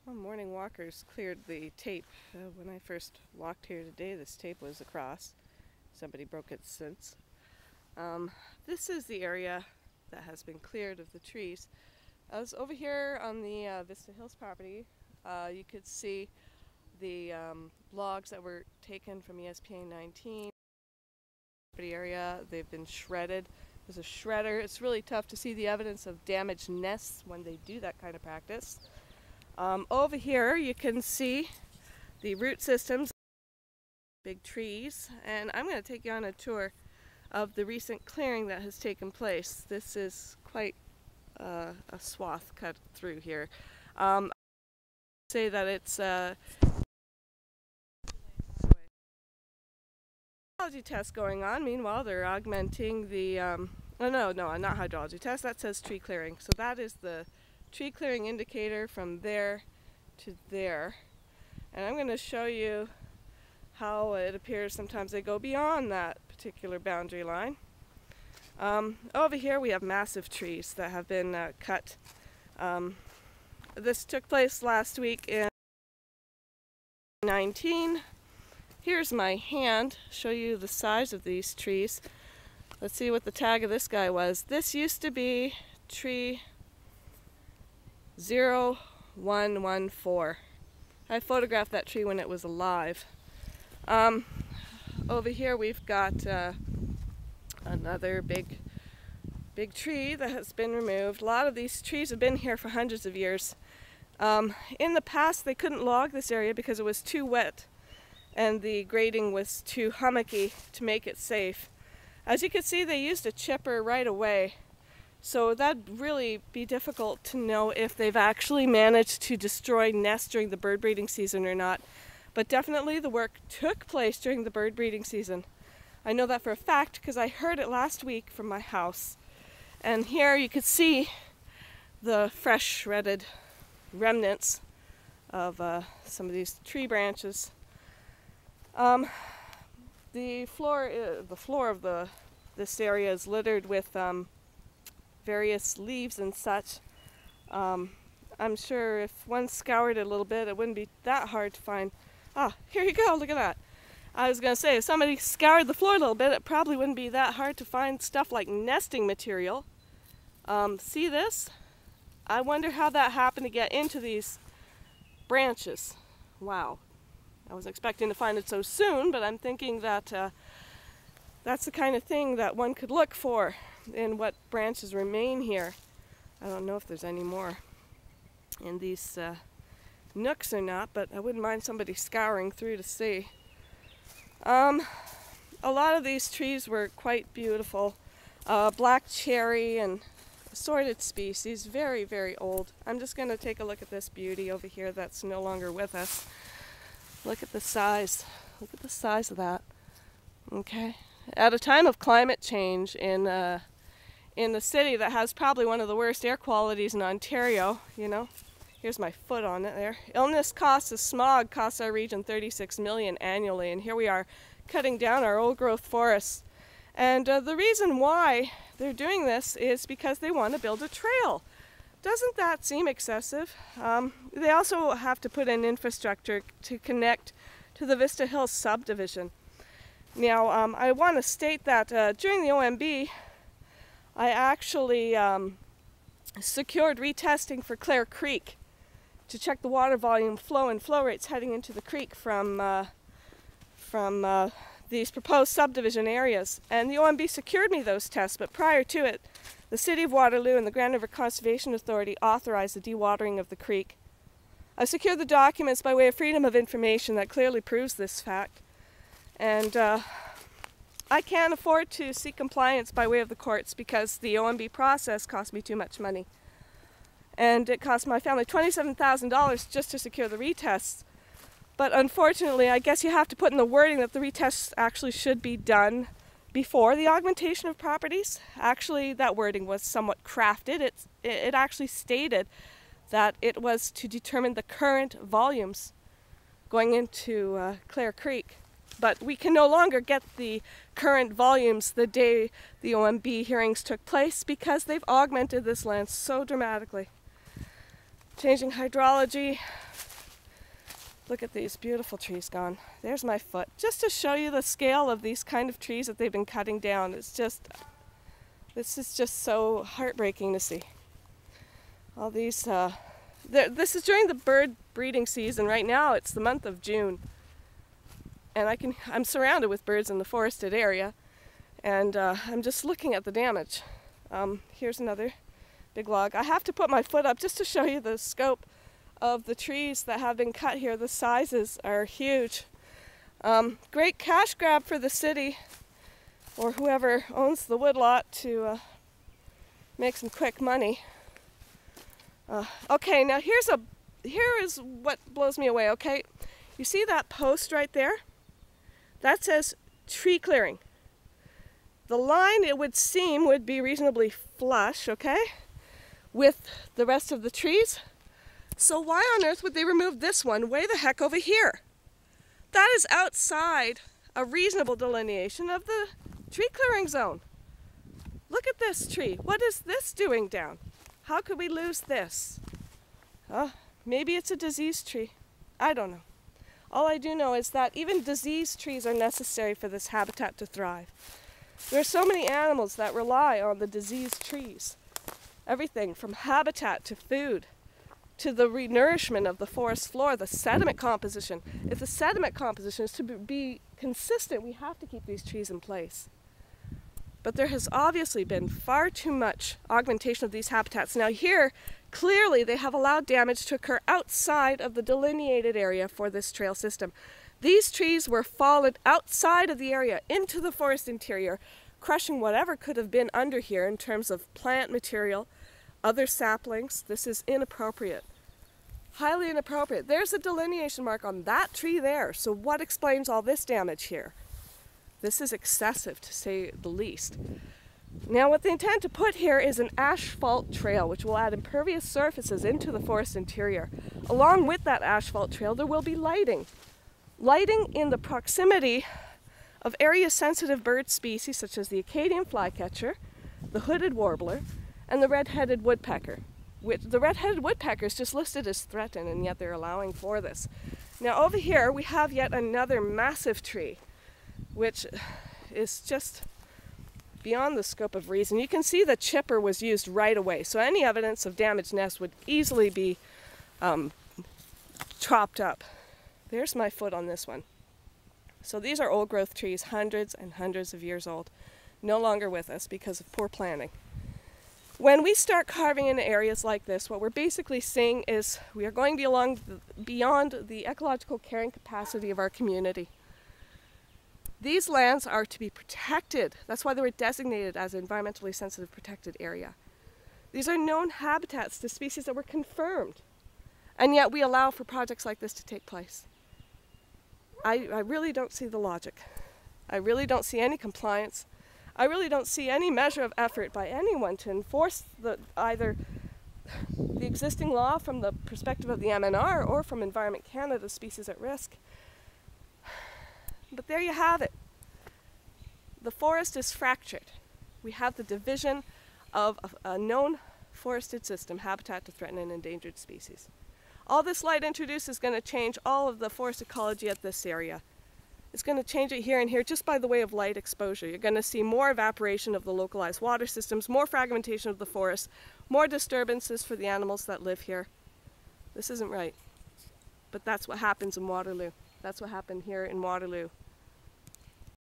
Well, morning walkers cleared the tape. When I first walked here today, this tape was across. Somebody broke it since. This is the area that has been cleared of the trees. I was over here on the Vista Hills property. You could see the logs that were taken from ESPA 19 area. They've been shredded. There's a shredder. It's really tough to see the evidence of damaged nests when they do that kind of practice. Over here you can see the root systems, big trees, and I'm going to take you on a tour of the recent clearing that has taken place. This is quite a swath cut through here. I say that it's hydrology test going on. Meanwhile, they're augmenting the no, not hydrology test. That says tree clearing. So that is the tree clearing indicator from there to there. And I'm going to show you how it appears sometimes they go beyond that particular boundary line. Over here we have massive trees that have been cut. This took place last week in 19. Here's my hand, show you the size of these trees. Let's see what the tag of this guy was. This used to be tree 0114. I photographed that tree when it was alive. Over here we've got another big tree that has been removed. A lot of these trees have been here for hundreds of years. In the past they couldn't log this area because it was too wet and the grading was too hummocky to make it safe. As you can see, they used a chipper right away. So that'd really be difficult to know if they've actually managed to destroy nests during the bird breeding season or not. But definitely the work took place during the bird breeding season. I know that for a fact because I heard it last week from my house. And here you could see the fresh shredded remnants of some of these tree branches. The floor of this area is littered with various leaves and such. I'm sure if one scoured it a little bit, it wouldn't be that hard to find. Ah, here you go, look at that. I was going to say, if somebody scoured the floor a little bit, it probably wouldn't be that hard to find stuff like nesting material. See this? I wonder how that happened to get into these branches. Wow. I was expecting to find it so soon, but I'm thinking that that's the kind of thing that one could look for in what branches remain here. I don't know if there's any more in these nooks or not, but I wouldn't mind somebody scouring through to see. A lot of these trees were quite beautiful. Black cherry and assorted species, very, very old. I'm just going to take a look at this beauty over here that's no longer with us. Look at the size. Look at the size of that. Okay. At a time of climate change in the city that has probably one of the worst air qualities in Ontario, you know, here's my foot on it there. Illness costs us, smog costs our region $36 million annually, and here we are cutting down our old growth forests. And the reason why they're doing this is because they want to build a trail. Doesn't that seem excessive? They also have to put in infrastructure to connect to the Vista Hills subdivision. Now, I want to state that during the OMB, I actually secured retesting for Clare Creek to check the water volume flow and flow rates heading into the creek from these proposed subdivision areas. And the OMB secured me those tests, but prior to it, the City of Waterloo and the Grand River Conservation Authority authorized the dewatering of the creek. I secured the documents by way of freedom of information that clearly proves this fact. And I can't afford to seek compliance by way of the courts because the OMB process cost me too much money. And it cost my family $27,000 just to secure the retests. But unfortunately, I guess you have to put in the wording that the retests actually should be done before the augmentation of properties. Actually, that wording was somewhat crafted. It actually stated that it was to determine the current volumes going into Clare Creek. But we can no longer get the current volumes the day the OMB hearings took place because they've augmented this land so dramatically. Changing hydrology, Look at these beautiful trees gone. There's my foot. Just to show you the scale of these kind of trees that they've been cutting down. This is just so heartbreaking to see. All these, this is during the bird breeding season. Right now it's the month of June. And I'm surrounded with birds in the forested area. And I'm just looking at the damage. Here's another big log. I have to put my foot up just to show you the scope of the trees that have been cut here. The sizes are huge. Great cash grab for the city or whoever owns the woodlot to make some quick money. Okay, now here is what blows me away, okay? You see that post right there? That says tree clearing. The line, it would seem, would be reasonably flush, okay, with the rest of the trees. So why on earth would they remove this one way the heck over here? That is outside a reasonable delineation of the tree clearing zone. Look at this tree. What is this doing down? How could we lose this? Oh, maybe it's a diseased tree. I don't know. All I do know is that even diseased trees are necessary for this habitat to thrive. There are so many animals that rely on the diseased trees. Everything from habitat to food, to the renourishment of the forest floor, the sediment composition. If the sediment composition is to be consistent, we have to keep these trees in place. But there has obviously been far too much augmentation of these habitats. Now here, clearly they have allowed damage to occur outside of the delineated area for this trail system. These trees were fallen outside of the area into the forest interior, crushing whatever could have been under here in terms of plant material, other saplings. This is inappropriate. Highly inappropriate. There's a delineation mark on that tree there. So what explains all this damage here? This is excessive, to say the least. Now what they intend to put here is an asphalt trail, which will add impervious surfaces into the forest interior. Along with that asphalt trail, there will be lighting. Lighting in the proximity of area-sensitive bird species such as the Acadian flycatcher, the hooded warbler, and the red-headed woodpecker. The red-headed woodpecker is just listed as threatened, and yet they're allowing for this. Now over here we have yet another massive tree, which is just beyond the scope of reason. You can see the chipper was used right away, so any evidence of damaged nests would easily be chopped up. There's my foot on this one. So these are old growth trees, hundreds and hundreds of years old, no longer with us because of poor planning. When we start carving into areas like this, what we're basically saying is we are going beyond the ecological carrying capacity of our community. These lands are to be protected. That's why they were designated as an environmentally sensitive protected area. These are known habitats to species that were confirmed, and yet we allow for projects like this to take place. I really don't see the logic. I really don't see any compliance. I really don't see any measure of effort by anyone to enforce either the existing law from the perspective of the MNR or from Environment Canada, species at risk. But there you have it. The forest is fractured. We have the division of a known forested system, habitat to threatened and endangered species. All this light introduced is going to change all of the forest ecology at this area. It's going to change it here and here just by the way of light exposure. You're going to see more evaporation of the localized water systems, more fragmentation of the forest, more disturbances for the animals that live here. This isn't right. But that's what happens in Waterloo. That's what happened here in Waterloo